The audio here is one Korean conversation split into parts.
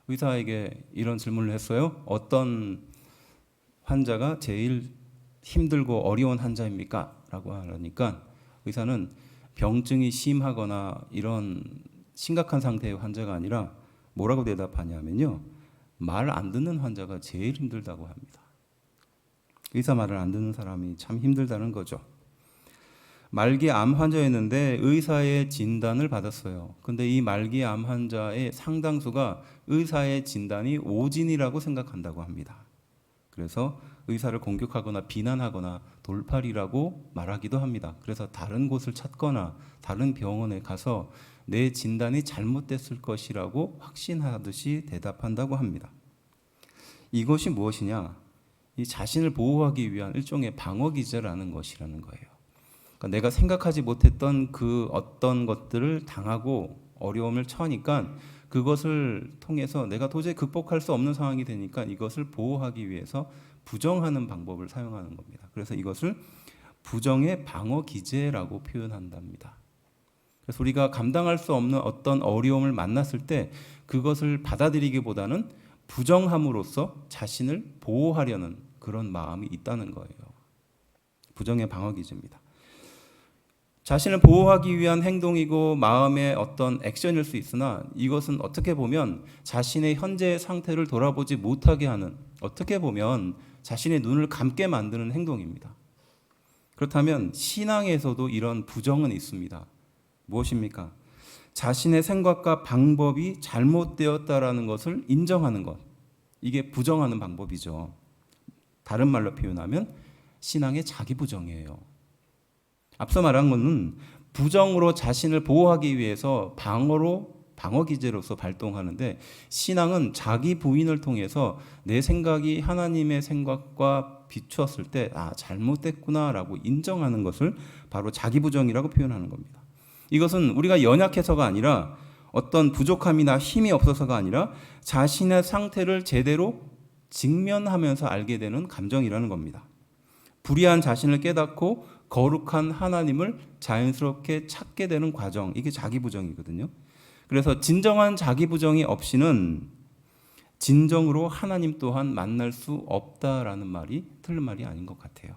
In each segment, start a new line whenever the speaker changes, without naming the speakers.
의사에게 이런 질문을 했어요. 어떤 환자가 제일 힘들고 어려운 환자입니까? 라고 하니까 의사는 병증이 심하거나 이런 심각한 상태의 환자가 아니라 뭐라고 대답하냐면요. 말 안 듣는 환자가 제일 힘들다고 합니다. 의사 말을 안 듣는 사람이 참 힘들다는 거죠. 말기 암 환자였는데 의사의 진단을 받았어요. 근데 이 말기 암 환자의 상당수가 의사의 진단이 오진이라고 생각한다고 합니다. 그래서 의사를 공격하거나 비난하거나 돌팔이라고 말하기도 합니다. 그래서 다른 곳을 찾거나 다른 병원에 가서 내 진단이 잘못됐을 것이라고 확신하듯이 대답한다고 합니다. 이것이 무엇이냐? 이 자신을 보호하기 위한 일종의 방어 기제라는 것이라는 거예요. 그러니까 내가 생각하지 못했던 그 어떤 것들을 당하고 어려움을 처하니까 그것을 통해서 내가 도저히 극복할 수 없는 상황이 되니까 이것을 보호하기 위해서 부정하는 방법을 사용하는 겁니다. 그래서 이것을 부정의 방어 기제라고 표현한답니다. 그래서 우리가 감당할 수 없는 어떤 어려움을 만났을 때 그것을 받아들이기보다는 부정함으로써 자신을 보호하려는 그런 마음이 있다는 거예요. 부정의 방어 기제입니다. 자신을 보호하기 위한 행동이고 마음의 어떤 액션일 수 있으나 이것은 어떻게 보면 자신의 현재의 상태를 돌아보지 못하게 하는, 어떻게 보면 자신의 눈을 감게 만드는 행동입니다. 그렇다면 신앙에서도 이런 부정은 있습니다. 무엇입니까? 자신의 생각과 방법이 잘못되었다라는 것을 인정하는 것. 이게 부정하는 방법이죠. 다른 말로 표현하면 신앙의 자기 부정이에요. 앞서 말한 것은 부정으로 자신을 보호하기 위해서 방어 기제로서 발동하는데 신앙은 자기 부인을 통해서 내 생각이 하나님의 생각과 비추었을 때 잘못됐구나라고 인정하는 것을 바로 자기 부정이라고 표현하는 겁니다. 이것은 우리가 연약해서가 아니라 어떤 부족함이나 힘이 없어서가 아니라 자신의 상태를 제대로 직면하면서 알게 되는 감정이라는 겁니다. 불의한 자신을 깨닫고 거룩한 하나님을 자연스럽게 찾게 되는 과정, 이게 자기 부정이거든요. 그래서 진정한 자기 부정이 없이는 진정으로 하나님 또한 만날 수 없다라는 말이 틀린 말이 아닌 것 같아요.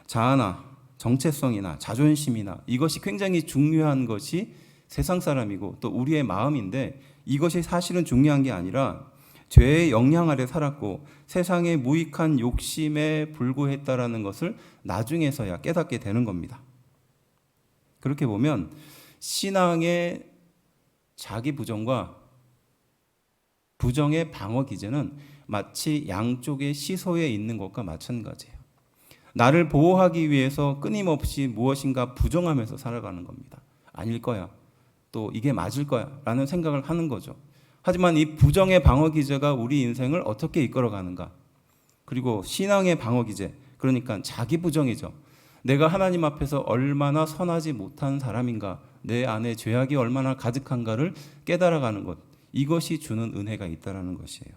자아나 정체성이나 자존심이나 이것이 굉장히 중요한 것이 세상 사람이고 또 우리의 마음인데 이것이 사실은 중요한 게 아니라 죄의 영향 아래 살았고 세상의 무익한 욕심에 불구했다라는 것을 나중에서야 깨닫게 되는 겁니다. 그렇게 보면 신앙의 자기 부정과 부정의 방어 기제는 마치 양쪽의 시소에 있는 것과 마찬가지예요. 나를 보호하기 위해서 끊임없이 무엇인가 부정하면서 살아가는 겁니다. 아닐 거야. 또 이게 맞을 거야. 라는 생각을 하는 거죠. 하지만 이 부정의 방어 기제가 우리 인생을 어떻게 이끌어가는가? 그리고 신앙의 방어 기제, 그러니까 자기 부정이죠. 내가 하나님 앞에서 얼마나 선하지 못한 사람인가, 내 안에 죄악이 얼마나 가득한가를 깨달아가는 것, 이것이 주는 은혜가 있다는 것이에요.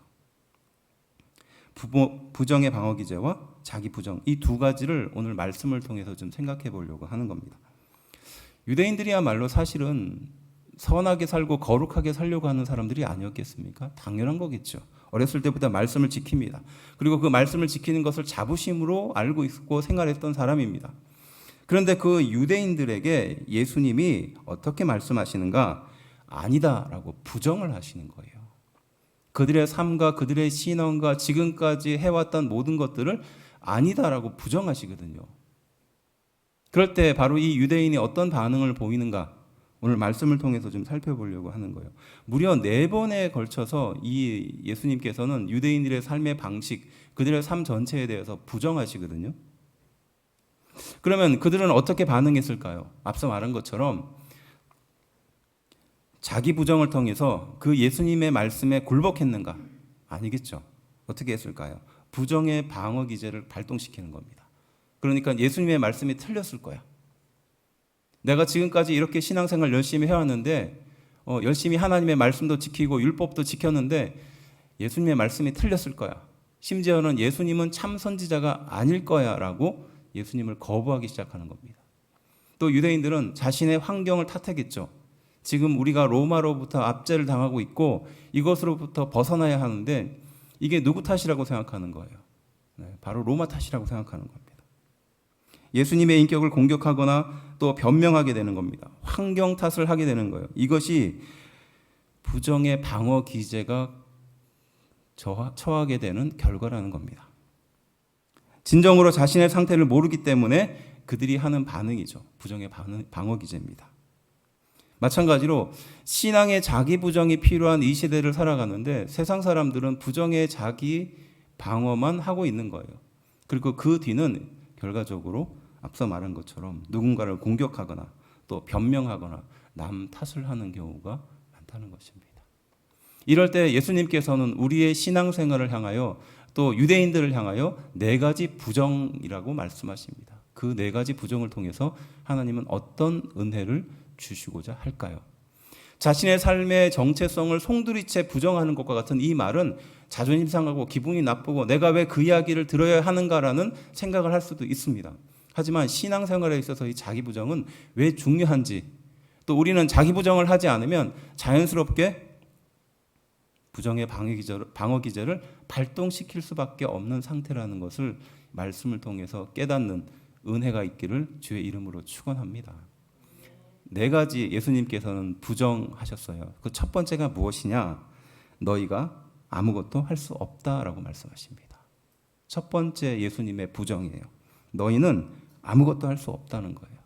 부정의 방어 기제와 자기 부정, 이 두 가지를 오늘 말씀을 통해서 좀 생각해 보려고 하는 겁니다. 유대인들이야말로 사실은 선하게 살고 거룩하게 살려고 하는 사람들이 아니었겠습니까? 당연한 거겠죠. 어렸을 때부터 말씀을 지킵니다. 그리고 그 말씀을 지키는 것을 자부심으로 알고 있고 생활했던 사람입니다. 그런데 그 유대인들에게 예수님이 어떻게 말씀하시는가? 아니다라고 부정을 하시는 거예요. 그들의 삶과 그들의 신앙과 지금까지 해왔던 모든 것들을 아니다라고 부정하시거든요. 그럴 때 바로 이 유대인이 어떤 반응을 보이는가? 오늘 말씀을 통해서 좀 살펴보려고 하는 거예요. 무려 4번에 걸쳐서 이 예수님께서는 유대인들의 삶의 방식, 그들의 삶 전체에 대해서 부정하시거든요. 그러면 그들은 어떻게 반응했을까요? 앞서 말한 것처럼 자기 부정을 통해서 그 예수님의 말씀에 굴복했는가? 아니겠죠. 어떻게 했을까요? 부정의 방어 기제를 발동시키는 겁니다. 그러니까 예수님의 말씀이 틀렸을 거야. 내가 지금까지 이렇게 신앙생활 열심히 해왔는데 열심히 하나님의 말씀도 지키고 율법도 지켰는데 예수님의 말씀이 틀렸을 거야. 심지어는 예수님은 참 선지자가 아닐 거야 라고 예수님을 거부하기 시작하는 겁니다. 또 유대인들은 자신의 환경을 탓하겠죠. 지금 우리가 로마로부터 압제를 당하고 있고 이것으로부터 벗어나야 하는데 이게 누구 탓이라고 생각하는 거예요? 바로 로마 탓이라고 생각하는 겁니다. 예수님의 인격을 공격하거나 또 변명하게 되는 겁니다. 환경 탓을 하게 되는 거예요. 이것이 부정의 방어 기제가 처하게 되는 결과라는 겁니다. 진정으로 자신의 상태를 모르기 때문에 그들이 하는 반응이죠. 부정의 방어 기제입니다. 마찬가지로 신앙의 자기 부정이 필요한 이 시대를 살아가는데 세상 사람들은 부정의 자기 방어만 하고 있는 거예요. 그리고 그 뒤는 결과적으로 앞서 말한 것처럼 누군가를 공격하거나 또 변명하거나 남 탓을 하는 경우가 많다는 것입니다. 이럴 때 예수님께서는 우리의 신앙생활을 향하여 또 유대인들을 향하여 4가지 부정이라고 말씀하십니다. 그 4가지 부정을 통해서 하나님은 어떤 은혜를 주시고자 할까요? 자신의 삶의 정체성을 송두리째 부정하는 것과 같은 이 말은 자존심 상하고 기분이 나쁘고 내가 왜 그 이야기를 들어야 하는가라는 생각을 할 수도 있습니다. 하지만 신앙생활에 있어서 이 자기 부정은 왜 중요한지, 또 우리는 자기 부정을 하지 않으면 자연스럽게 부정의 방어 기제를 발동시킬 수밖에 없는 상태라는 것을 말씀을 통해서 깨닫는 은혜가 있기를 주의 이름으로 축원합니다. 4가지 예수님께서는 부정하셨어요. 그 첫 번째가 무엇이냐? 너희가 아무것도 할 수 없다라고 말씀하십니다. 첫 번째 예수님의 부정이에요. 너희는 아무것도 할 수 없다는 거예요.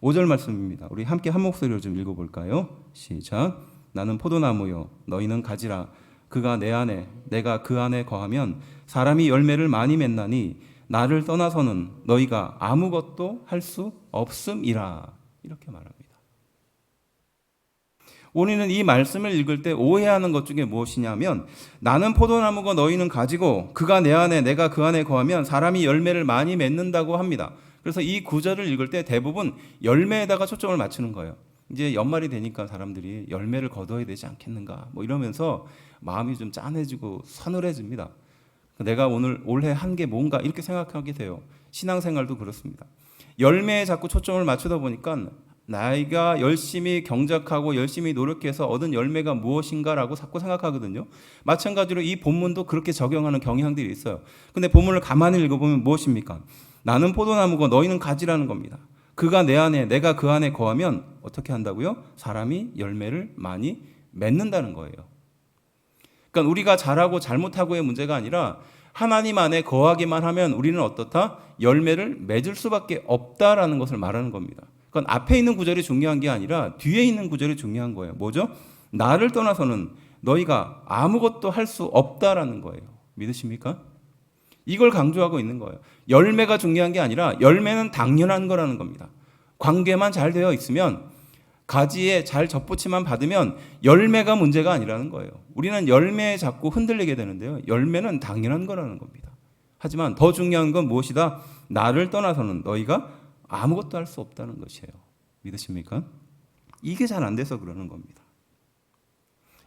5절 말씀입니다. 우리 함께 한 목소리로 좀 읽어볼까요? 시작. 나는 포도나무요 너희는 가지라. 그가 내 안에 내가 그 안에 거하면 사람이 열매를 많이 맺나니 나를 떠나서는 너희가 아무것도 할 수 없음이라. 이렇게 말합니다. 우리는 이 말씀을 읽을 때 오해하는 것 중에 무엇이냐면 나는 포도나무고 너희는 가지고 그가 내 안에 내가 그 안에 거하면 사람이 열매를 많이 맺는다고 합니다. 그래서 이 구절을 읽을 때 대부분 열매에다가 초점을 맞추는 거예요. 이제 연말이 되니까 사람들이 열매를 거둬야 되지 않겠는가 뭐 이러면서 마음이 좀 짠해지고 서늘해집니다. 내가 올해 한 게 뭔가 이렇게 생각하게 돼요. 신앙생활도 그렇습니다. 열매에 자꾸 초점을 맞추다 보니까 나이가 열심히 경작하고 열심히 노력해서 얻은 열매가 무엇인가라고 자꾸 생각하거든요. 마찬가지로 이 본문도 그렇게 적용하는 경향들이 있어요. 근데 본문을 가만히 읽어보면 무엇입니까? 나는 포도나무고 너희는 가지라는 겁니다. 그가 내 안에 내가 그 안에 거하면 어떻게 한다고요? 사람이 열매를 많이 맺는다는 거예요. 그러니까 우리가 잘하고 잘못하고의 문제가 아니라 하나님 안에 거하기만 하면 우리는 어떻다? 열매를 맺을 수밖에 없다라는 것을 말하는 겁니다. 그건 앞에 있는 구절이 중요한 게 아니라 뒤에 있는 구절이 중요한 거예요. 뭐죠? 나를 떠나서는 너희가 아무것도 할 수 없다라는 거예요. 믿으십니까? 이걸 강조하고 있는 거예요. 열매가 중요한 게 아니라 열매는 당연한 거라는 겁니다. 관계만 잘 되어 있으면 가지에 잘 젖붙이만 받으면 열매가 문제가 아니라는 거예요. 우리는 열매에 자꾸 흔들리게 되는데요. 열매는 당연한 거라는 겁니다. 하지만 더 중요한 건 무엇이다? 나를 떠나서는 너희가 아무것도 할 수 없다는 것이에요. 믿으십니까? 이게 잘 안 돼서 그러는 겁니다.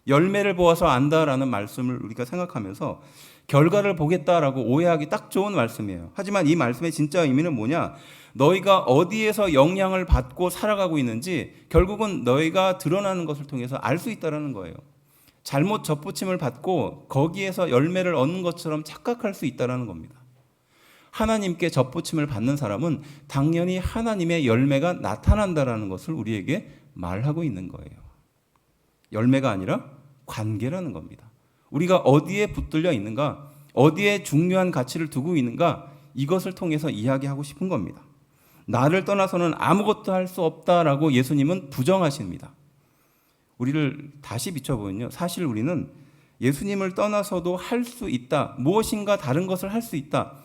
열매를 보아서 안다라는 말씀을 우리가 생각하면서 결과를 보겠다라고 오해하기 딱 좋은 말씀이에요. 하지만 이 말씀의 진짜 의미는 뭐냐? 너희가 어디에서 영향을 받고 살아가고 있는지 결국은 너희가 드러나는 것을 통해서 알 수 있다는 거예요. 잘못 젖붙임을 받고 거기에서 열매를 얻는 것처럼 착각할 수 있다는 겁니다. 하나님께 젖붙임을 받는 사람은 당연히 하나님의 열매가 나타난다는 것을 우리에게 말하고 있는 거예요. 열매가 아니라 관계라는 겁니다. 우리가 어디에 붙들려 있는가, 어디에 중요한 가치를 두고 있는가, 이것을 통해서 이야기하고 싶은 겁니다. 나를 떠나서는 아무것도 할 수 없다라고 예수님은 부정하십니다. 우리를 다시 비춰보면요, 사실 우리는 예수님을 떠나서도 할 수 있다, 무엇인가 다른 것을 할 수 있다,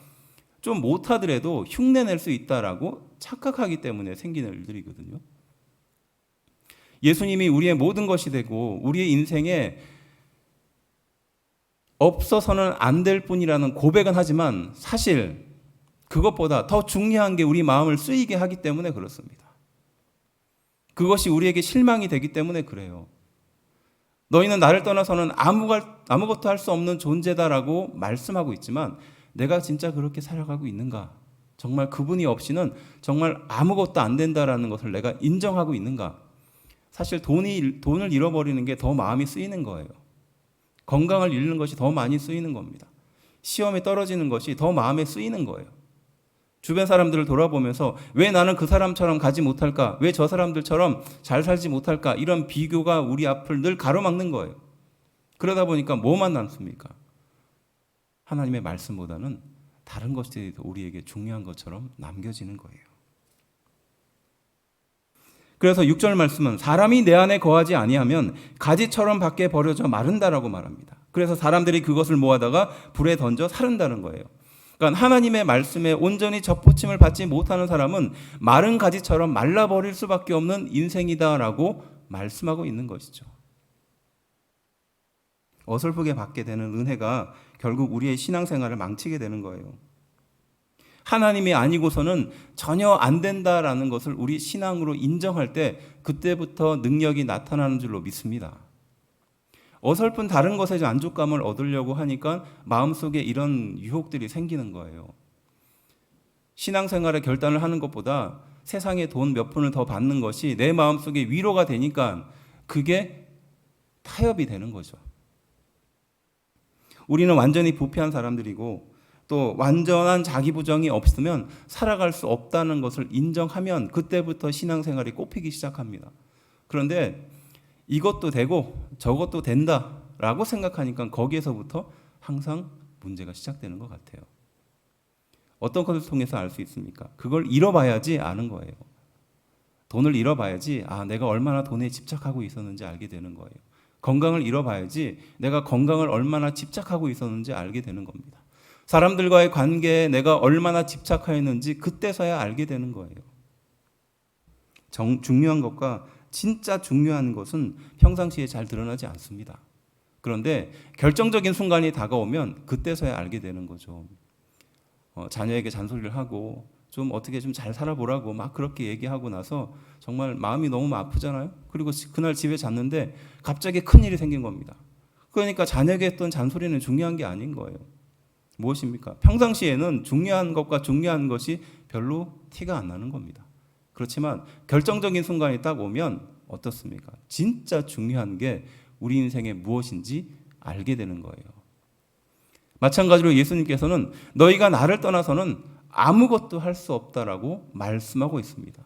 좀 못하더라도 흉내낼 수 있다라고 착각하기 때문에 생기는 일들이거든요. 예수님이 우리의 모든 것이 되고 우리의 인생에 없어서는 안 될 뿐이라는 고백은 하지만 사실 그것보다 더 중요한 게 우리 마음을 쓰이게 하기 때문에 그렇습니다. 그것이 우리에게 실망이 되기 때문에 그래요. 너희는 나를 떠나서는 아무것도 할 수 없는 존재다라고 말씀하고 있지만 내가 진짜 그렇게 살아가고 있는가? 정말 그분이 없이는 정말 아무것도 안 된다라는 것을 내가 인정하고 있는가? 사실 돈을 잃어버리는 게 더 마음이 쓰이는 거예요. 건강을 잃는 것이 더 많이 쓰이는 겁니다. 시험에 떨어지는 것이 더 마음에 쓰이는 거예요. 주변 사람들을 돌아보면서 왜 나는 그 사람처럼 가지 못할까? 왜 저 사람들처럼 잘 살지 못할까? 이런 비교가 우리 앞을 늘 가로막는 거예요. 그러다 보니까 뭐만 남습니까? 하나님의 말씀보다는 다른 것들이 더 우리에게 중요한 것처럼 남겨지는 거예요. 그래서 6절 말씀은 사람이 내 안에 거하지 아니하면 가지처럼 밖에 버려져 마른다라고 말합니다. 그래서 사람들이 그것을 모아다가 불에 던져 사른다는 거예요. 그러니까 하나님의 말씀에 온전히 접붙임을 받지 못하는 사람은 마른 가지처럼 말라버릴 수밖에 없는 인생이다라고 말씀하고 있는 것이죠. 어설프게 받게 되는 은혜가 결국 우리의 신앙생활을 망치게 되는 거예요. 하나님이 아니고서는 전혀 안 된다라는 것을 우리 신앙으로 인정할 때 그때부터 능력이 나타나는 줄로 믿습니다. 어설픈 다른 것에 만족감을 얻으려고 하니까 마음속에 이런 유혹들이 생기는 거예요. 신앙생활의 결단을 하는 것보다 세상에 돈 몇 푼을 더 받는 것이 내 마음속에 위로가 되니까 그게 타협이 되는 거죠. 우리는 완전히 부패한 사람들이고 또 완전한 자기 부정이 없으면 살아갈 수 없다는 것을 인정하면 그때부터 신앙생활이 꼽히기 시작합니다. 그런데 이것도 되고 저것도 된다라고 생각하니까 거기에서부터 항상 문제가 시작되는 것 같아요. 어떤 것을 통해서 알 수 있습니까? 그걸 잃어봐야지 아는 거예요. 돈을 잃어봐야지 내가 얼마나 돈에 집착하고 있었는지 알게 되는 거예요. 건강을 잃어봐야지 내가 건강을 얼마나 집착하고 있었는지 알게 되는 겁니다. 사람들과의 관계에 내가 얼마나 집착하였는지 그때서야 알게 되는 거예요. 중요한 것과 진짜 중요한 것은 평상시에 잘 드러나지 않습니다. 그런데 결정적인 순간이 다가오면 그때서야 알게 되는 거죠. 자녀에게 잔소리를 하고 좀 어떻게 좀 잘 살아보라고 막 그렇게 얘기하고 나서 정말 마음이 너무 아프잖아요. 그리고 그날 집에 잤는데 갑자기 큰일이 생긴 겁니다. 그러니까 자녀에게 했던 잔소리는 중요한 게 아닌 거예요. 무엇입니까? 평상시에는 중요한 것과 중요한 것이 별로 티가 안 나는 겁니다. 그렇지만 결정적인 순간이 딱 오면 어떻습니까? 진짜 중요한 게 우리 인생에 무엇인지 알게 되는 거예요. 마찬가지로 예수님께서는 너희가 나를 떠나서는 아무것도 할 수 없다라고 말씀하고 있습니다.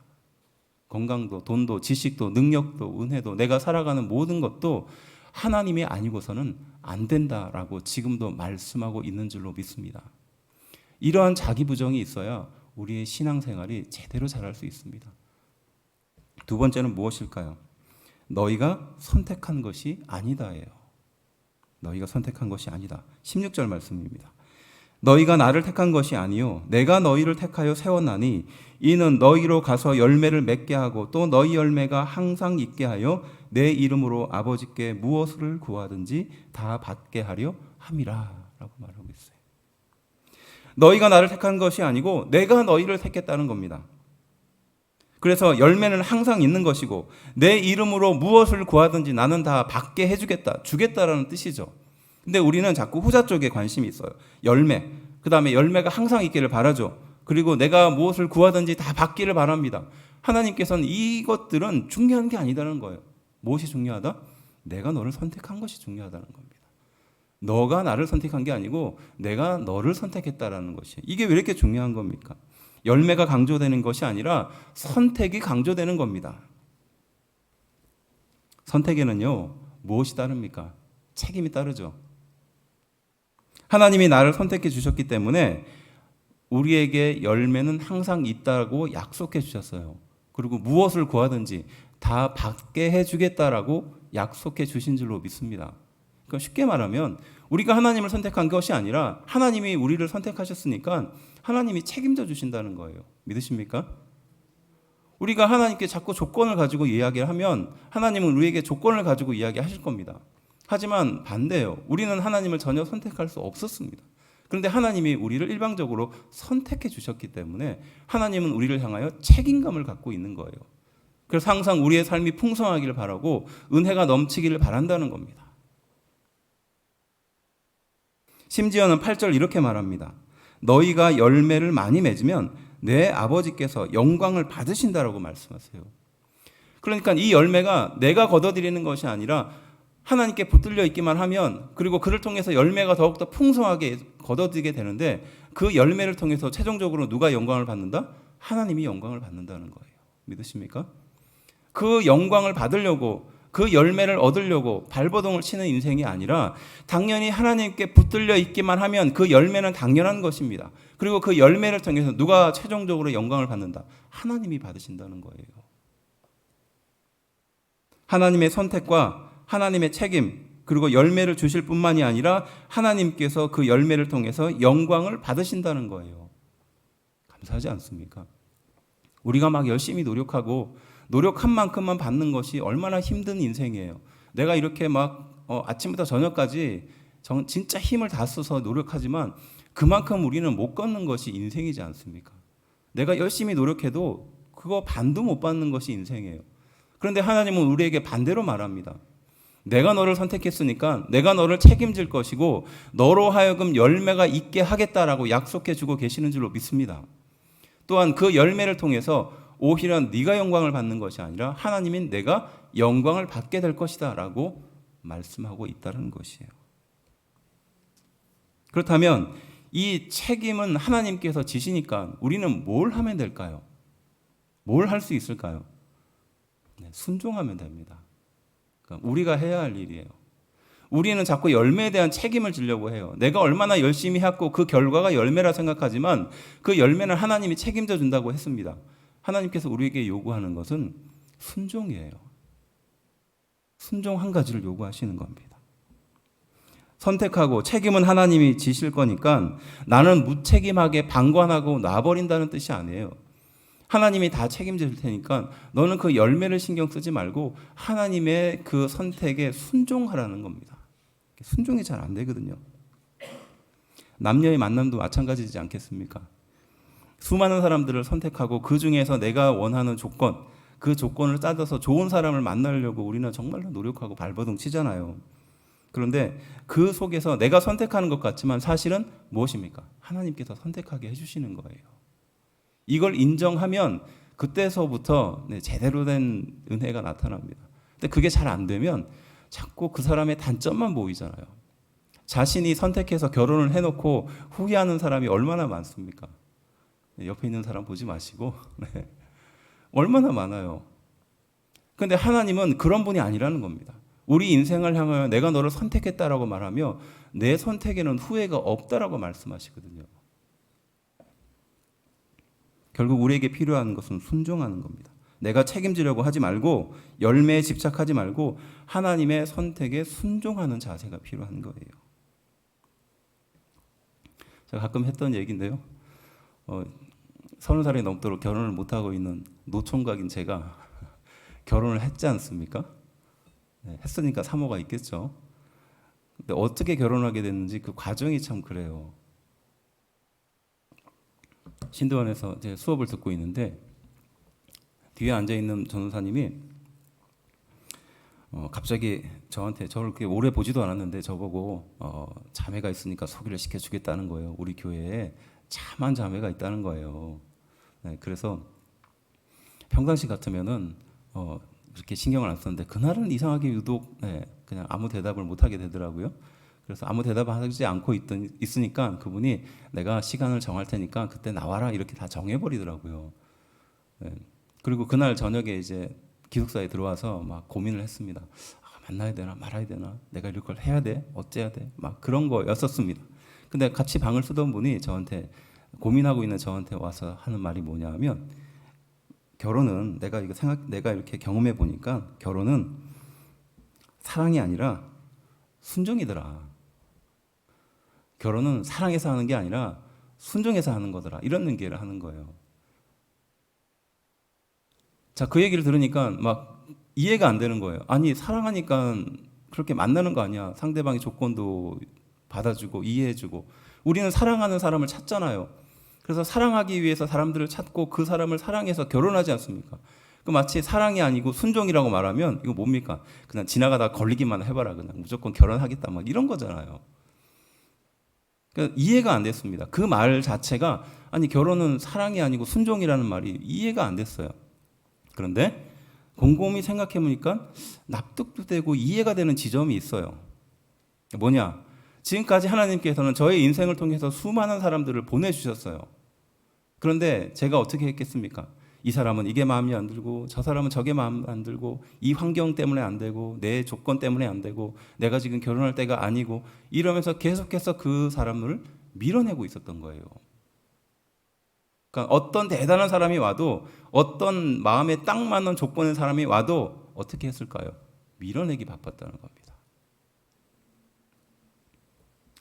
건강도, 돈도, 지식도, 능력도, 은혜도, 내가 살아가는 모든 것도 하나님이 아니고서는 안 된다라고 지금도 말씀하고 있는 줄로 믿습니다. 이러한 자기 부정이 있어야 우리의 신앙생활이 제대로 잘할 수 있습니다. 두 번째는 무엇일까요? 너희가 선택한 것이 아니다예요. 너희가 선택한 것이 아니다. 16절 말씀입니다. 너희가 나를 택한 것이 아니요 내가 너희를 택하여 세웠나니 이는 너희로 가서 열매를 맺게 하고 또 너희 열매가 항상 있게 하여 내 이름으로 아버지께 무엇을 구하든지 다 받게 하려 함이라 라고 말하고 있어요. 너희가 나를 택한 것이 아니고 내가 너희를 택했다는 겁니다. 그래서 열매는 항상 있는 것이고 내 이름으로 무엇을 구하든지 나는 다 받게 해주겠다, 주겠다라는 뜻이죠. 근데 우리는 자꾸 후자 쪽에 관심이 있어요. 열매, 그 다음에 열매가 항상 있기를 바라죠. 그리고 내가 무엇을 구하든지 다 받기를 바랍니다. 하나님께서는 이것들은 중요한 게 아니다는 거예요. 무엇이 중요하다? 내가 너를 선택한 것이 중요하다는 겁니다. 너가 나를 선택한 게 아니고 내가 너를 선택했다라는 것이. 이게 왜 이렇게 중요한 겁니까? 열매가 강조되는 것이 아니라 선택이 강조되는 겁니다. 선택에는요, 무엇이 따릅니까? 책임이 따르죠. 하나님이 나를 선택해 주셨기 때문에 우리에게 열매는 항상 있다고 약속해 주셨어요. 그리고 무엇을 구하든지 다 받게 해주겠다라고 약속해 주신 줄로 믿습니다. 그러니까 쉽게 말하면 우리가 하나님을 선택한 것이 아니라 하나님이 우리를 선택하셨으니까 하나님이 책임져 주신다는 거예요. 믿으십니까? 우리가 하나님께 자꾸 조건을 가지고 이야기를 하면 하나님은 우리에게 조건을 가지고 이야기하실 겁니다. 하지만 반대예요. 우리는 하나님을 전혀 선택할 수 없었습니다. 그런데 하나님이 우리를 일방적으로 선택해 주셨기 때문에 하나님은 우리를 향하여 책임감을 갖고 있는 거예요. 그래서 항상 우리의 삶이 풍성하기를 바라고 은혜가 넘치기를 바란다는 겁니다. 심지어는 8절 이렇게 말합니다. 너희가 열매를 많이 맺으면 내 아버지께서 영광을 받으신다라고 말씀하세요. 그러니까 이 열매가 내가 거둬들이는 것이 아니라 하나님께 붙들려 있기만 하면, 그리고 그를 통해서 열매가 더욱더 풍성하게 거둬들이게 되는데, 그 열매를 통해서 최종적으로 누가 영광을 받는다? 하나님이 영광을 받는다는 거예요. 믿으십니까? 그 영광을 받으려고, 그 열매를 얻으려고 발버둥을 치는 인생이 아니라 당연히 하나님께 붙들려 있기만 하면 그 열매는 당연한 것입니다. 그리고 그 열매를 통해서 누가 최종적으로 영광을 받는다? 하나님이 받으신다는 거예요. 하나님의 선택과 하나님의 책임, 그리고 열매를 주실 뿐만이 아니라 하나님께서 그 열매를 통해서 영광을 받으신다는 거예요. 감사하지 않습니까? 우리가 막 열심히 노력하고 노력한 만큼만 받는 것이 얼마나 힘든 인생이에요. 내가 이렇게 막 아침부터 저녁까지 진짜 힘을 다 써서 노력하지만 그만큼 우리는 못 걷는 것이 인생이지 않습니까? 내가 열심히 노력해도 그거 반도 못 받는 것이 인생이에요. 그런데 하나님은 우리에게 반대로 말합니다. 내가 너를 선택했으니까 내가 너를 책임질 것이고 너로 하여금 열매가 있게 하겠다라고 약속해 주고 계시는 줄로 믿습니다. 또한 그 열매를 통해서 오히려 네가 영광을 받는 것이 아니라 하나님인 내가 영광을 받게 될 것이다 라고 말씀하고 있다는 것이에요. 그렇다면 이 책임은 하나님께서 지시니까 우리는 뭘 하면 될까요? 뭘 할 수 있을까요? 순종하면 됩니다. 그러니까 우리가 해야 할 일이에요. 우리는 자꾸 열매에 대한 책임을 지려고 해요. 내가 얼마나 열심히 했고 그 결과가 열매라 생각하지만 그 열매는 하나님이 책임져 준다고 했습니다. 하나님께서 우리에게 요구하는 것은 순종이에요. 순종 한 가지를 요구하시는 겁니다. 선택하고 책임은 하나님이 지실 거니까 나는 무책임하게 방관하고 놔버린다는 뜻이 아니에요. 하나님이 다 책임질 테니까 너는 그 열매를 신경 쓰지 말고 하나님의 그 선택에 순종하라는 겁니다. 순종이 잘 안 되거든요. 남녀의 만남도 마찬가지지 않겠습니까? 수많은 사람들을 선택하고 그 중에서 내가 원하는 조건, 그 조건을 따져서 좋은 사람을 만나려고 우리는 정말로 노력하고 발버둥 치잖아요. 그런데 그 속에서 내가 선택하는 것 같지만 사실은 무엇입니까? 하나님께서 선택하게 해주시는 거예요. 이걸 인정하면 그때서부터 제대로 된 은혜가 나타납니다. 근데 그게 잘 안 되면 자꾸 그 사람의 단점만 보이잖아요. 자신이 선택해서 결혼을 해놓고 후회하는 사람이 얼마나 많습니까? 옆에 있는 사람 보지 마시고 얼마나 많아요. 그런데 하나님은 그런 분이 아니라는 겁니다. 우리 인생을 향하여 내가 너를 선택했다라고 말하며 내 선택에는 후회가 없다라고 말씀하시거든요. 결국 우리에게 필요한 것은 순종하는 겁니다. 내가 책임지려고 하지 말고 열매에 집착하지 말고 하나님의 선택에 순종하는 자세가 필요한 거예요. 제가 가끔 했던 얘기인데요. 30살이 넘도록 결혼을 못하고 있는 노총각인 제가 결혼을 했지 않습니까? 했으니까 사모가 있겠죠. 근데 어떻게 결혼하게 됐는지 그 과정이 참 그래요. 신도원에서 제 수업을 듣고 있는데 뒤에 앉아있는 전도사님이 갑자기 저한테, 저를 그렇게 오래 보지도 않았는데 저보고 자매가 있으니까 소개를 시켜주겠다는 거예요. 우리 교회에 참한 자매가 있다는 거예요. 그래서 평상시 같으면은 그렇게 신경을 안 썼는데 그날은 이상하게 유독 그냥 아무 대답을 못 하게 되더라고요. 그래서 아무 대답을 하지 않고 있으니까 그분이 내가 시간을 정할 테니까 그때 나와라 이렇게 다 정해버리더라고요. 그리고 그날 저녁에 이제 기숙사에 들어와서 막 고민을 했습니다. 만나야 되나 말아야 되나, 내가 이럴 걸 해야 돼, 어째야 돼, 막 그런 거였었습니다. 근데 같이 방을 쓰던 분이 저한테, 고민하고 있는 저한테 와서 하는 말이 뭐냐면, 결혼은 내가 이렇게 경험해 보니까 결혼은 사랑이 아니라 순종이더라. 결혼은 사랑해서 하는 게 아니라 순종해서 하는 거더라. 이런 얘기를 하는 거예요. 자, 그 얘기를 들으니까 막 이해가 안 되는 거예요. 아니, 사랑하니까 그렇게 만나는 거 아니야. 상대방의 조건도 받아주고 이해해주고. 우리는 사랑하는 사람을 찾잖아요. 그래서 사랑하기 위해서 사람들을 찾고 그 사람을 사랑해서 결혼하지 않습니까? 그 마치 사랑이 아니고 순종이라고 말하면 이거 뭡니까? 그냥 지나가다 걸리기만 해봐라. 그냥 무조건 결혼하겠다. 막 이런 거잖아요. 그러니까 이해가 안 됐습니다. 그 말 자체가 아니 결혼은 사랑이 아니고 순종이라는 말이 이해가 안 됐어요. 그런데 곰곰이 생각해 보니까 납득도 되고 이해가 되는 지점이 있어요. 뭐냐? 지금까지 하나님께서는 저의 인생을 통해서 수많은 사람들을 보내주셨어요. 그런데 제가 어떻게 했겠습니까? 이 사람은 이게 마음이 안 들고 저 사람은 저게 마음 안 들고 이 환경 때문에 안 되고 내 조건 때문에 안 되고 내가 지금 결혼할 때가 아니고 이러면서 계속해서 그 사람을 밀어내고 있었던 거예요. 그러니까 어떤 대단한 사람이 와도 어떤 마음에 딱 맞는 조건의 사람이 와도 어떻게 했을까요? 밀어내기 바빴다는 겁니다.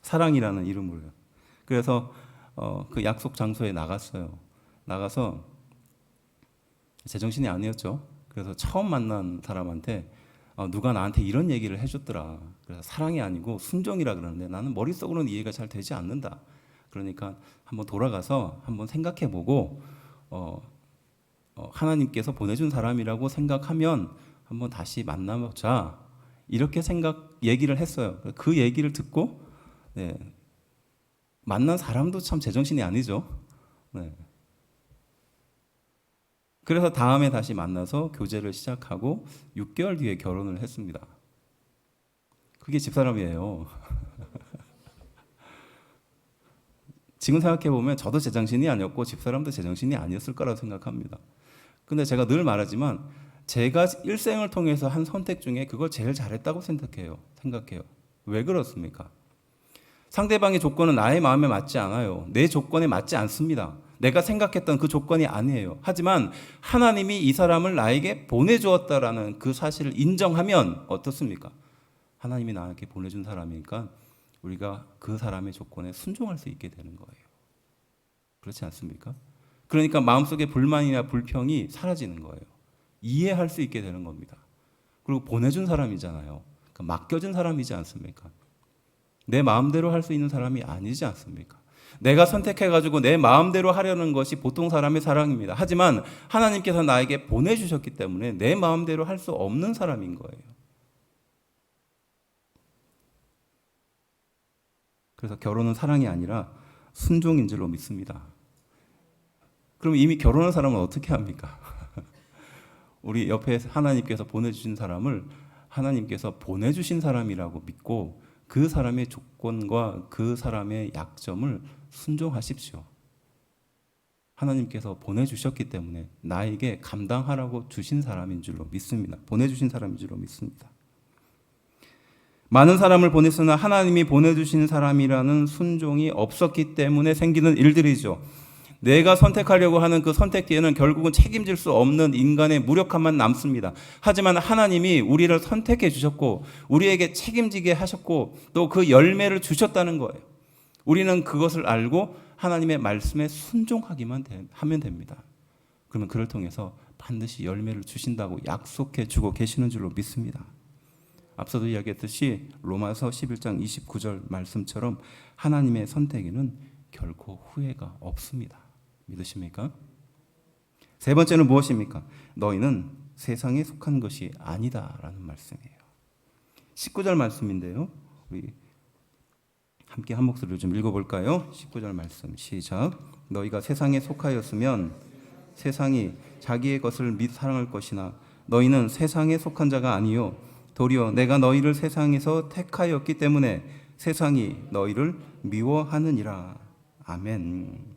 사랑이라는 이름으로요. 그래서 그 약속 장소에 나갔어요. 나가서 제정신이 아니었죠. 그래서 처음 만난 사람한테 누가 나한테 이런 얘기를 해줬더라. 그래서 사랑이 아니고 순종이라 그러는데 나는 머릿속으로는 이해가 잘 되지 않는다. 그러니까 한번 돌아가서 한번 생각해보고 하나님께서 보내준 사람이라고 생각하면 한번 다시 만나보자. 이렇게 얘기를 했어요. 그 얘기를 듣고 네, 만난 사람도 참 제정신이 아니죠. 네. 그래서 다음에 다시 만나서 교제를 시작하고 6개월 뒤에 결혼을 했습니다. 그게 집사람이에요. 지금 생각해보면 저도 제정신이 아니었고 집사람도 제정신이 아니었을 거라고 생각합니다. 근데 제가 늘 말하지만 제가 일생을 통해서 한 선택 중에 그걸 제일 잘했다고 생각해요. 왜 그렇습니까? 상대방의 조건은 나의 마음에 맞지 않아요. 내 조건에 맞지 않습니다. 내가 생각했던 그 조건이 아니에요. 하지만 하나님이 이 사람을 나에게 보내주었다라는 그 사실을 인정하면 어떻습니까? 하나님이 나에게 보내준 사람이니까 우리가 그 사람의 조건에 순종할 수 있게 되는 거예요. 그렇지 않습니까? 그러니까 마음속의 불만이나 불평이 사라지는 거예요. 이해할 수 있게 되는 겁니다. 그리고 보내준 사람이잖아요. 그러니까 맡겨준 사람이지 않습니까? 내 마음대로 할 수 있는 사람이 아니지 않습니까? 내가 선택해가지고 내 마음대로 하려는 것이 보통 사람의 사랑입니다. 하지만 하나님께서 나에게 보내주셨기 때문에 내 마음대로 할 수 없는 사람인 거예요. 그래서 결혼은 사랑이 아니라 순종인 줄로 믿습니다. 그럼 이미 결혼한 사람은 어떻게 합니까? 우리 옆에 하나님께서 보내주신 사람을 하나님께서 보내주신 사람이라고 믿고 그 사람의 조건과 그 사람의 약점을 순종하십시오. 하나님께서 보내주셨기 때문에 나에게 감당하라고 주신 사람인 줄로 믿습니다. 보내주신 사람인 줄로 믿습니다. 많은 사람을 보냈으나 하나님이 보내주신 사람이라는 순종이 없었기 때문에 생기는 일들이죠. 내가 선택하려고 하는 그 선택 뒤에는 결국은 책임질 수 없는 인간의 무력함만 남습니다. 하지만 하나님이 우리를 선택해 주셨고 우리에게 책임지게 하셨고 또 그 열매를 주셨다는 거예요. 우리는 그것을 알고 하나님의 말씀에 순종하기만 하면 됩니다. 그러면 그를 통해서 반드시 열매를 주신다고 약속해 주고 계시는 줄로 믿습니다. 앞서도 이야기했듯이 로마서 11장 29절 말씀처럼 하나님의 선택에는 결코 후회가 없습니다. 믿으십니까? 세 번째는 무엇입니까? 너희는 세상에 속한 것이 아니다라는 말씀이에요. 19절 말씀인데요. 우리 함께 한 목소리로 좀 읽어볼까요? 19절 말씀 시작. 너희가 세상에 속하였으면 세상이 자기의 것을 및 사랑할 것이나 너희는 세상에 속한 자가 아니요 도리어 내가 너희를 세상에서 택하였기 때문에 세상이 너희를 미워하느니라. 아멘.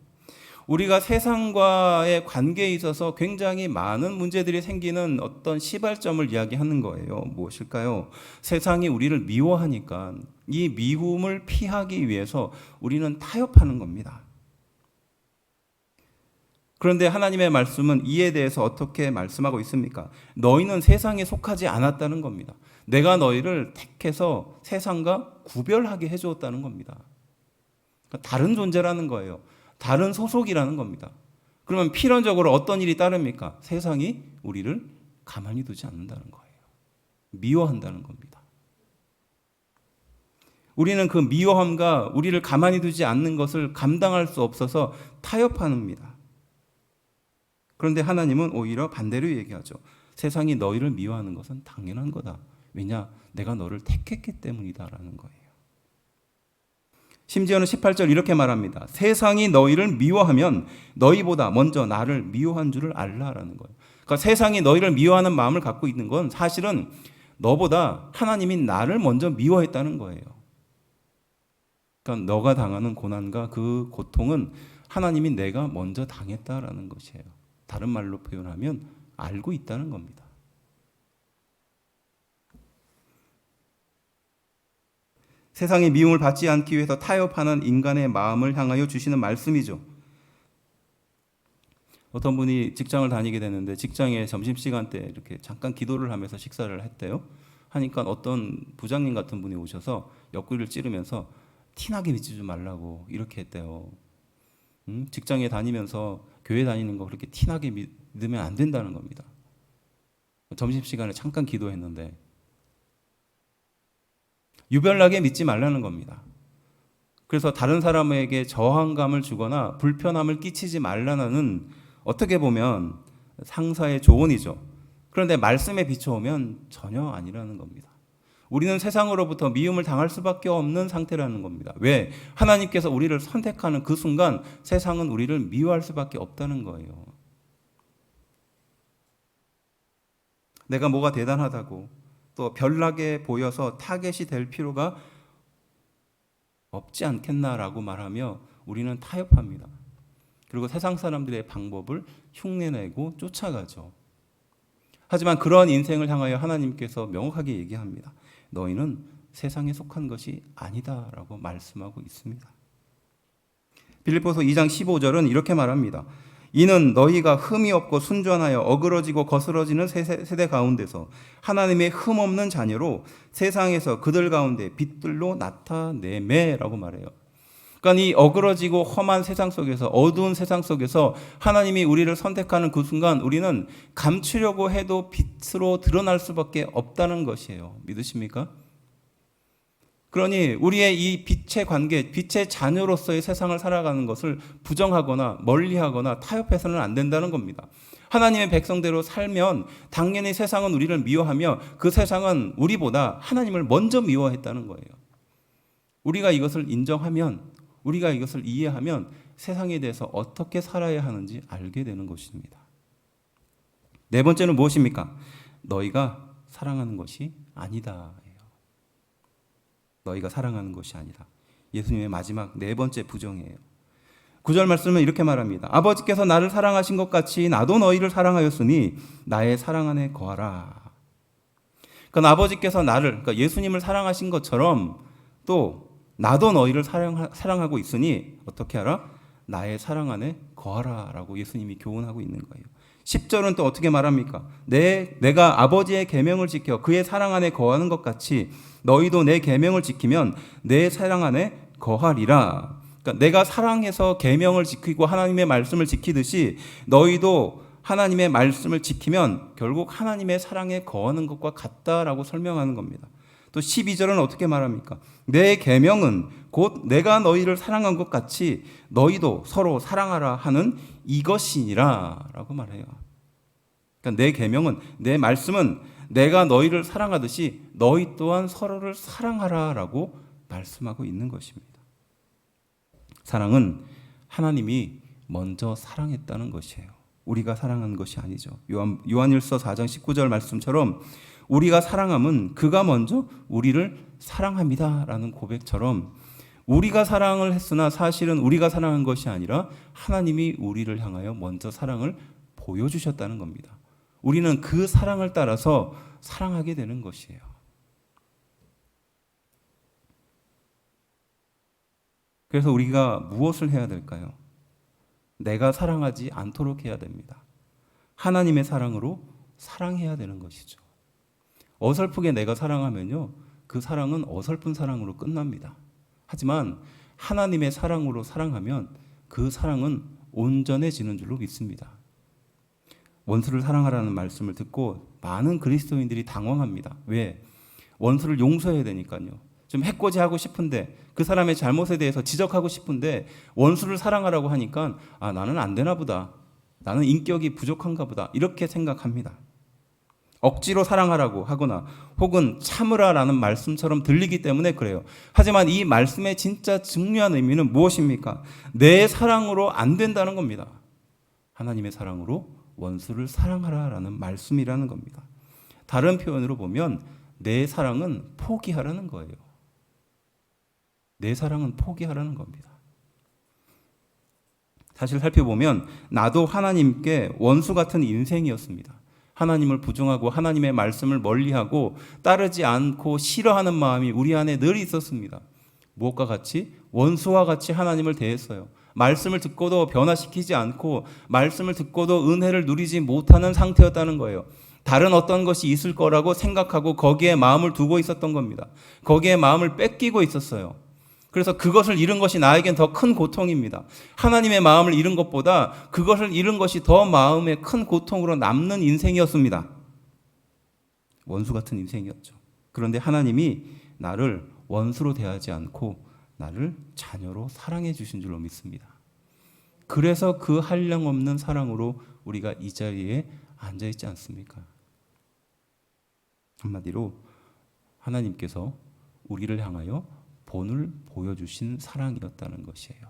우리가 세상과의 관계에 있어서 굉장히 많은 문제들이 생기는 어떤 시발점을 이야기하는 거예요. 무엇일까요? 세상이 우리를 미워하니까 이 미움을 피하기 위해서 우리는 타협하는 겁니다. 그런데 하나님의 말씀은 이에 대해서 어떻게 말씀하고 있습니까? 너희는 세상에 속하지 않았다는 겁니다. 내가 너희를 택해서 세상과 구별하게 해주었다는 겁니다. 그러니까 다른 존재라는 거예요. 다른 소속이라는 겁니다. 그러면 필연적으로 어떤 일이 따릅니까? 세상이 우리를 가만히 두지 않는다는 거예요. 미워한다는 겁니다. 우리는 그 미워함과 우리를 가만히 두지 않는 것을 감당할 수 없어서 타협합니다. 그런데 하나님은 오히려 반대로 얘기하죠. 세상이 너희를 미워하는 것은 당연한 거다. 왜냐? 내가 너를 택했기 때문이다라는 거예요. 심지어는 18절 이렇게 말합니다. 세상이 너희를 미워하면 너희보다 먼저 나를 미워한 줄을 알라라는 거예요. 그러니까 세상이 너희를 미워하는 마음을 갖고 있는 건 사실은 너보다 하나님이 나를 먼저 미워했다는 거예요. 그러니까 너가 당하는 고난과 그 고통은 하나님이 내가 먼저 당했다라는 것이에요. 다른 말로 표현하면 알고 있다는 겁니다. 세상의 미움을 받지 않기 위해서 타협하는 인간의 마음을 향하여 주시는 말씀이죠. 어떤 분이 직장을 다니게 되는데 직장에 점심시간 때 이렇게 잠깐 기도를 하면서 식사를 했대요. 하니까 어떤 부장님 같은 분이 오셔서 옆구리를 찌르면서 티나게 믿지 좀 말라고 이렇게 했대요. 직장에 다니면서 교회 다니는 거 그렇게 티나게 믿으면 안 된다는 겁니다. 점심시간에 잠깐 기도했는데 유별나게 믿지 말라는 겁니다. 그래서 다른 사람에게 저항감을 주거나 불편함을 끼치지 말라는 어떻게 보면 상사의 조언이죠. 그런데 말씀에 비춰오면 전혀 아니라는 겁니다. 우리는 세상으로부터 미움을 당할 수밖에 없는 상태라는 겁니다. 왜? 하나님께서 우리를 선택하는 그 순간 세상은 우리를 미워할 수밖에 없다는 거예요. 내가 뭐가 대단하다고 또 별나게 보여서 타겟이 될 필요가 없지 않겠나라고 말하며 우리는 타협합니다. 그리고 세상 사람들의 방법을 흉내내고 쫓아가죠. 하지만 그러한 인생을 향하여 하나님께서 명확하게 얘기합니다. 너희는 세상에 속한 것이 아니다라고 말씀하고 있습니다. 빌립보서 2장 15절은 이렇게 말합니다. 이는 너희가 흠이 없고 순전하여 어그러지고 거스러지는 세대 가운데서 하나님의 흠 없는 자녀로 세상에서 그들 가운데 빛들로 나타내매라고 말해요. 그러니까 이 어그러지고 험한 세상 속에서 어두운 세상 속에서 하나님이 우리를 선택하는 그 순간 우리는 감추려고 해도 빛으로 드러날 수밖에 없다는 것이에요. 믿으십니까? 그러니 우리의 이 빛의 관계, 빛의 자녀로서의 세상을 살아가는 것을 부정하거나 멀리하거나 타협해서는 안 된다는 겁니다. 하나님의 백성대로 살면 당연히 세상은 우리를 미워하며 그 세상은 우리보다 하나님을 먼저 미워했다는 거예요. 우리가 이것을 인정하면, 우리가 이것을 이해하면 세상에 대해서 어떻게 살아야 하는지 알게 되는 것입니다. 네 번째는 무엇입니까? 너희가 사랑하는 것이 아니다. 너희가 사랑하는 것이 아니다. 예수님의 마지막 네 번째 부정이에요. 9절 말씀은 이렇게 말합니다. 아버지께서 나를 사랑하신 것 같이 나도 너희를 사랑하였으니 나의 사랑 안에 거하라. 그러니까 아버지께서 나를, 그러니까 예수님을 사랑하신 것처럼 또 나도 너희를 사랑하고 있으니 어떻게 하라? 나의 사랑 안에 거하라 라고 예수님이 교훈하고 있는 거예요. 10절은 또 어떻게 말합니까? 내가 아버지의 계명을 지켜 그의 사랑 안에 거하는 것 같이 너희도 내 계명을 지키면 내 사랑 안에 거하리라. 그러니까 내가 사랑해서 계명을 지키고 하나님의 말씀을 지키듯이 너희도 하나님의 말씀을 지키면 결국 하나님의 사랑에 거하는 것과 같다라고 설명하는 겁니다. 또 12절은 어떻게 말합니까? 내 계명은 곧 내가 너희를 사랑한 것 같이 너희도 서로 사랑하라 하는 이것이니라 라고 말해요. 그러니까 내 계명은, 내 말씀은 내가 너희를 사랑하듯이 너희 또한 서로를 사랑하라 라고 말씀하고 있는 것입니다. 사랑은 하나님이 먼저 사랑했다는 것이에요. 우리가 사랑한 것이 아니죠. 요한일서 4장 19절 말씀처럼 우리가 사랑함은 그가 먼저 우리를 사랑합니다 라는 고백처럼 우리가 사랑을 했으나 사실은 우리가 사랑한 것이 아니라 하나님이 우리를 향하여 먼저 사랑을 보여주셨다는 겁니다. 우리는 그 사랑을 따라서 사랑하게 되는 것이에요. 그래서 우리가 무엇을 해야 될까요? 내가 사랑하지 않도록 해야 됩니다. 하나님의 사랑으로 사랑해야 되는 것이죠. 어설프게 내가 사랑하면요, 그 사랑은 어설픈 사랑으로 끝납니다. 하지만 하나님의 사랑으로 사랑하면 그 사랑은 온전해지는 줄로 믿습니다. 원수를 사랑하라는 말씀을 듣고 많은 그리스도인들이 당황합니다. 왜? 원수를 용서해야 되니까요. 좀 해코지하고 싶은데 그 사람의 잘못에 대해서 지적하고 싶은데 원수를 사랑하라고 하니까 나는 안 되나 보다. 나는 인격이 부족한가 보다. 이렇게 생각합니다. 억지로 사랑하라고 하거나 혹은 참으라라는 말씀처럼 들리기 때문에 그래요. 하지만 이 말씀의 진짜 중요한 의미는 무엇입니까? 내 사랑으로 안 된다는 겁니다. 하나님의 사랑으로 원수를 사랑하라라는 말씀이라는 겁니다. 다른 표현으로 보면 내 사랑은 포기하라는 거예요. 내 사랑은 포기하라는 겁니다. 사실 살펴보면 나도 하나님께 원수 같은 인생이었습니다. 하나님을 부정하고 하나님의 말씀을 멀리하고 따르지 않고 싫어하는 마음이 우리 안에 늘 있었습니다. 무엇과 같이? 원수와 같이 하나님을 대했어요. 말씀을 듣고도 변화시키지 않고 말씀을 듣고도 은혜를 누리지 못하는 상태였다는 거예요. 다른 어떤 것이 있을 거라고 생각하고 거기에 마음을 두고 있었던 겁니다. 거기에 마음을 뺏기고 있었어요. 그래서 그것을 잃은 것이 나에겐 더 큰 고통입니다. 하나님의 마음을 잃은 것보다 그것을 잃은 것이 더 마음에 큰 고통으로 남는 인생이었습니다. 원수 같은 인생이었죠. 그런데 하나님이 나를 원수로 대하지 않고 나를 자녀로 사랑해 주신 줄로 믿습니다. 그래서 그 한량없는 사랑으로 우리가 이 자리에 앉아 있지 않습니까? 한마디로 하나님께서 우리를 향하여 본을 보여주신 사랑이었다는 것이에요.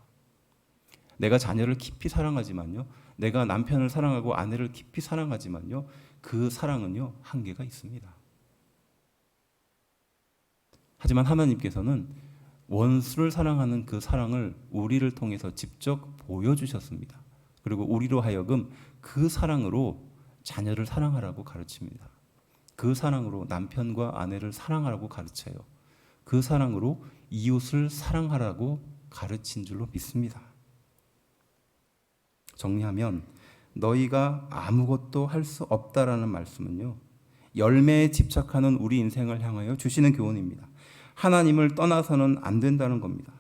내가 자녀를 깊이 사랑하지만요, 내가 남편을 사랑하고 아내를 깊이 사랑하지만요, 그 사랑은요 한계가 있습니다. 하지만 하나님께서는 원수를 사랑하는 그 사랑을 우리를 통해서 직접 보여주셨습니다. 그리고 우리로 하여금 그 사랑으로 자녀를 사랑하라고 가르칩니다. 그 사랑으로 남편과 아내를 사랑하라고 가르쳐요. 그 사랑으로 이웃을 사랑하라고 가르친 줄로 믿습니다. 정리하면 너희가 아무것도 할 수 없다라는 말씀은요, 열매에 집착하는 우리 인생을 향하여 주시는 교훈입니다. 하나님을 떠나서는 안 된다는 겁니다.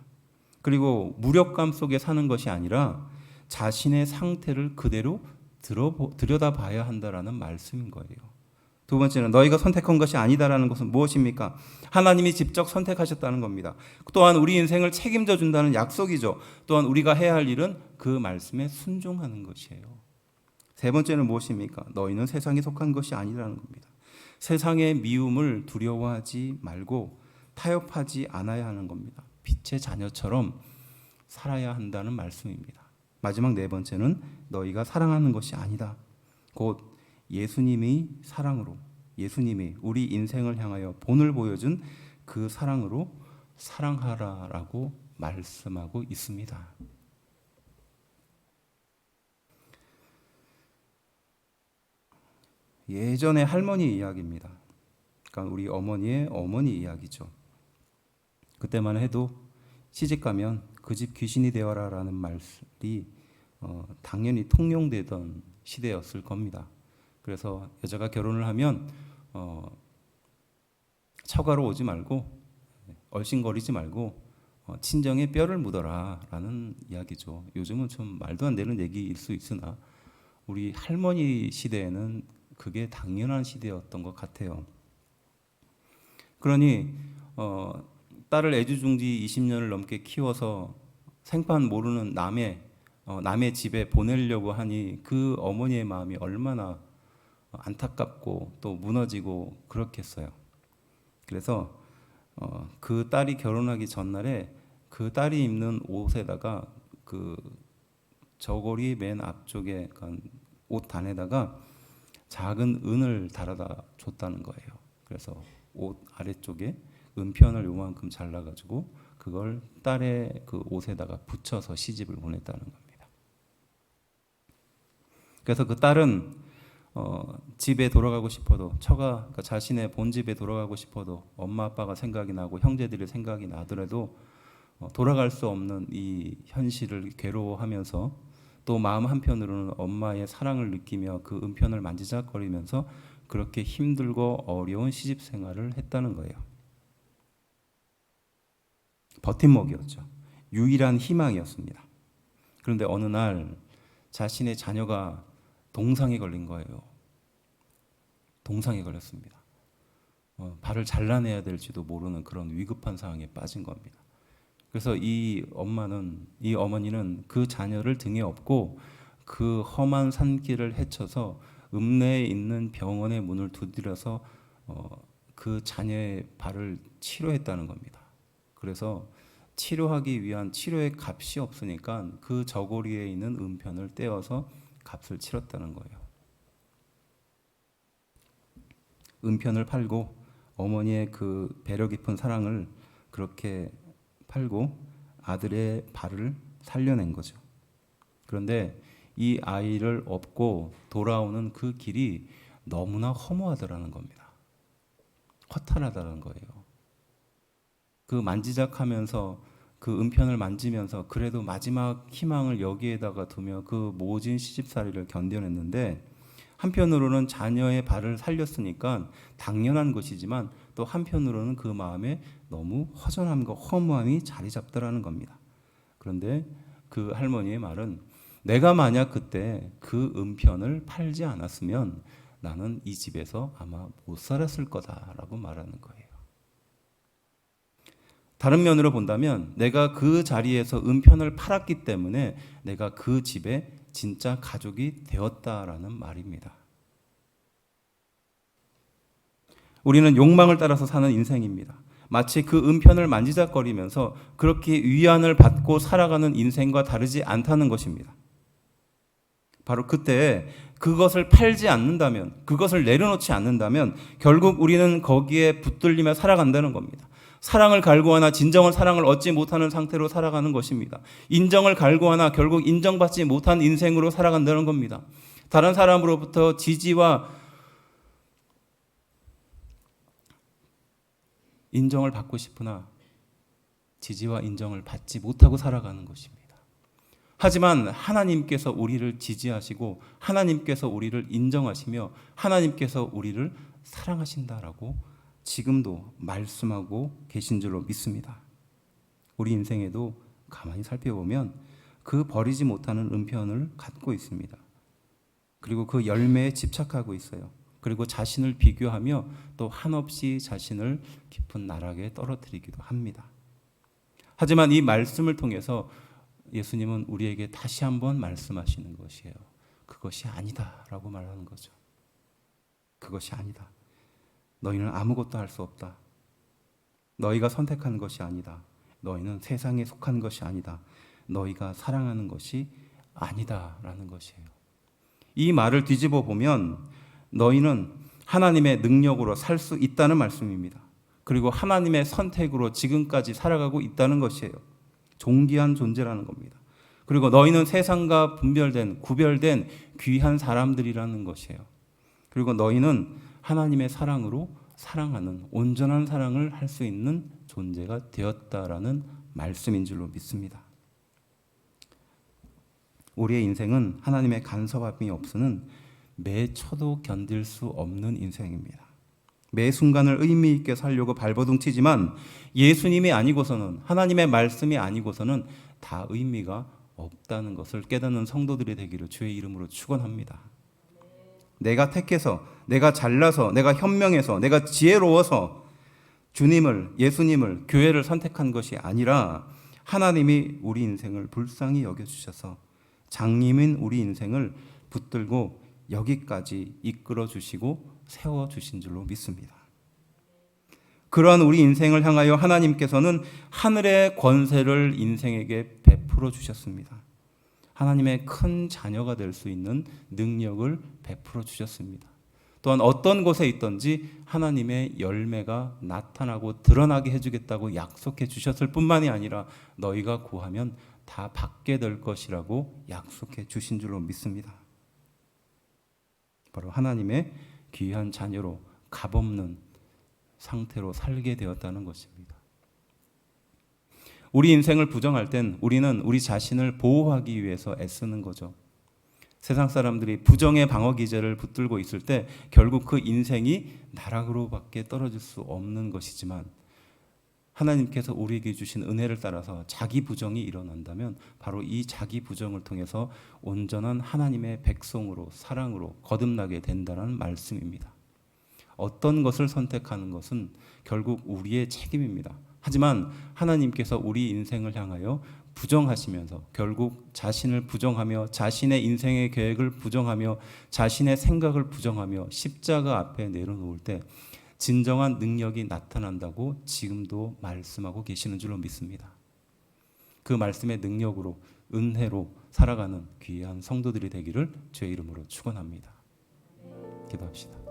그리고 무력감 속에 사는 것이 아니라 자신의 상태를 그대로 들여다봐야 한다라는 말씀인 거예요. 두 번째는 너희가 선택한 것이 아니다라는 것은 무엇입니까? 하나님이 직접 선택하셨다는 겁니다. 또한 우리 인생을 책임져 준다는 약속이죠. 또한 우리가 해야 할 일은 그 말씀에 순종하는 것이에요. 세 번째는 무엇입니까? 너희는 세상에 속한 것이 아니라는 겁니다. 세상의 미움을 두려워하지 말고 타협하지 않아야 하는 겁니다. 빛의 자녀처럼 살아야 한다는 말씀입니다. 마지막 네 번째는 너희가 사랑하는 것이 아니다. 곧 예수님이 사랑으로, 예수님이 우리 인생을 향하여 본을 보여준 그 사랑으로 사랑하라라고 말씀하고 있습니다. 예전의 할머니 이야기입니다. 그러니까 우리 어머니의 어머니 이야기죠. 그때만 해도 시집가면 그 집 귀신이 되어라라는 말이 당연히 통용되던 시대였을 겁니다. 그래서 여자가 결혼을 하면 처가로 오지 말고 얼씬거리지 말고 친정에 뼈를 묻어라라는 이야기죠. 요즘은 좀 말도 안 되는 얘기일 수 있으나 우리 할머니 시대에는 그게 당연한 시대였던 것 같아요. 그러니 딸을 애지중지 20년을 넘게 키워서 생판 모르는 남의 집에 보내려고 하니 그 어머니의 마음이 얼마나 안타깝고 또 무너지고 그렇겠어요. 그래서 그 딸이 결혼하기 전날에 그 딸이 입는 옷에다가 그 저고리 맨 앞쪽에 옷 단에다가 작은 은을 달아다 줬다는 거예요. 그래서 옷 아래쪽에 은편을 요만큼 잘라가지고 그걸 딸의 그 옷에다가 붙여서 시집을 보냈다는 겁니다. 그래서 그 딸은 집에 돌아가고 싶어도 그러니까 자신의 본집에 돌아가고 싶어도 엄마 아빠가 생각이 나고 형제들이 생각이 나더라도 돌아갈 수 없는 이 현실을 괴로워하면서 또 마음 한편으로는 엄마의 사랑을 느끼며 그 은편을 만지작거리면서 그렇게 힘들고 어려운 시집 생활을 했다는 거예요. 버팀목이었죠. 유일한 희망이었습니다. 그런데 어느 날 자신의 자녀가 동상에 걸린 거예요. 동상에 걸렸습니다. 발을 잘라내야 될지도 모르는 그런 위급한 상황에 빠진 겁니다. 그래서 이 어머니는 그 자녀를 등에 업고 그 험한 산길을 헤쳐서 읍내에 있는 병원의 문을 두드려서 그 자녀의 발을 치료했다는 겁니다. 그래서 치료하기 위한 치료의 값이 없으니까 그 저고리에 있는 은편을 떼어서 값을 치렀다는 거예요. 은편을 팔고 어머니의 그 배려 깊은 사랑을 그렇게 팔고 아들의 발을 살려낸 거죠. 그런데 이 아이를 업고 돌아오는 그 길이 너무나 허무하더라는 겁니다. 허탈하다는 거예요. 그 만지작하면서 그 은편을 만지면서 그래도 마지막 희망을 여기에다가 두며 그 모진 시집살이를 견뎌냈는데, 한편으로는 자녀의 발을 살렸으니까 당연한 것이지만 또 한편으로는 그 마음에 너무 허전함과 허무함이 자리 잡더라는 겁니다. 그런데 그 할머니의 말은, 내가 만약 그때 그 은편을 팔지 않았으면 나는 이 집에서 아마 못 살았을 거다라고 말하는 거예요. 다른 면으로 본다면 내가 그 자리에서 은편을 팔았기 때문에 내가 그 집에 진짜 가족이 되었다라는 말입니다. 우리는 욕망을 따라서 사는 인생입니다. 마치 그 은편을 만지작거리면서 그렇게 위안을 받고 살아가는 인생과 다르지 않다는 것입니다. 바로 그때 그것을 팔지 않는다면, 그것을 내려놓지 않는다면 결국 우리는 거기에 붙들리며 살아간다는 겁니다. 사랑을 갈구하나 진정한 사랑을 얻지 못하는 상태로 살아가는 것입니다. 인정을 갈구하나 결국 인정받지 못한 인생으로 살아간다는 겁니다. 다른 사람으로부터 지지와 인정을 받고 싶으나 지지와 인정을 받지 못하고 살아가는 것입니다. 하지만 하나님께서 우리를 지지하시고 하나님께서 우리를 인정하시며 하나님께서 우리를 사랑하신다라고 지금도 말씀하고 계신 줄로 믿습니다. 우리 인생에도 가만히 살펴보면 그 버리지 못하는 은편을 갖고 있습니다. 그리고 그 열매에 집착하고 있어요. 그리고 자신을 비교하며 또 한없이 자신을 깊은 나락에 떨어뜨리기도 합니다. 하지만 이 말씀을 통해서 예수님은 우리에게 다시 한번 말씀하시는 것이에요. 그것이 아니다라고 말하는 거죠. 그것이 아니다. 너희는 아무것도 할 수 없다. 너희가 선택한 것이 아니다. 너희는 세상에 속한 것이 아니다. 너희가 사랑하는 것이 아니다라는 것이에요. 이 말을 뒤집어 보면 너희는 하나님의 능력으로 살 수 있다는 말씀입니다. 그리고 하나님의 선택으로 지금까지 살아가고 있다는 것이에요. 존귀한 존재라는 겁니다. 그리고 너희는 세상과 분별된, 구별된 귀한 사람들이라는 것이에요. 그리고 너희는 하나님의 사랑으로 사랑하는 온전한 사랑을 할 수 있는 존재가 되었다라는 말씀인 줄로 믿습니다. 우리의 인생은 하나님의 간섭함이 없으는 매 초도 견딜 수 없는 인생입니다. 매 순간을 의미 있게 살려고 발버둥치지만 예수님이 아니고서는, 하나님의 말씀이 아니고서는 다 의미가 없다는 것을 깨닫는 성도들이 되기를 주의 이름으로 축원합니다. 내가 택해서, 내가 잘나서, 내가 현명해서, 내가 지혜로워서 주님을, 예수님을, 교회를 선택한 것이 아니라 하나님이 우리 인생을 불쌍히 여겨주셔서 장님인 우리 인생을 붙들고 여기까지 이끌어 주시고 세워 주신 줄로 믿습니다. 그러한 우리 인생을 향하여 하나님께서는 하늘의 권세를 인생에게 베풀어 주셨습니다. 하나님의 큰 자녀가 될 수 있는 능력을 베풀어 주셨습니다. 또한 어떤 곳에 있든지 하나님의 열매가 나타나고 드러나게 해주겠다고 약속해 주셨을 뿐만이 아니라 너희가 구하면 다 받게 될 것이라고 약속해 주신 줄로 믿습니다. 바로 하나님의 귀한 자녀로 값없는 상태로 살게 되었다는 것입니다. 우리 인생을 부정할 땐 우리는 우리 자신을 보호하기 위해서 애쓰는 거죠. 세상 사람들이 부정의 방어 기제를 붙들고 있을 때 결국 그 인생이 나락으로밖에 떨어질 수 없는 것이지만, 하나님께서 우리에게 주신 은혜를 따라서 자기 부정이 일어난다면 바로 이 자기 부정을 통해서 온전한 하나님의 백성으로, 사랑으로 거듭나게 된다는 말씀입니다. 어떤 것을 선택하는 것은 결국 우리의 책임입니다. 하지만 하나님께서 우리 인생을 향하여 부정하시면서 결국 자신을 부정하며 자신의 인생의 계획을 부정하며 자신의 생각을 부정하며 십자가 앞에 내려놓을 때 진정한 능력이 나타난다고 지금도 말씀하고 계시는 줄로 믿습니다. 그 말씀의 능력으로 은혜로 살아가는 귀한 성도들이 되기를 주의 이름으로 축원합니다. 기도합시다.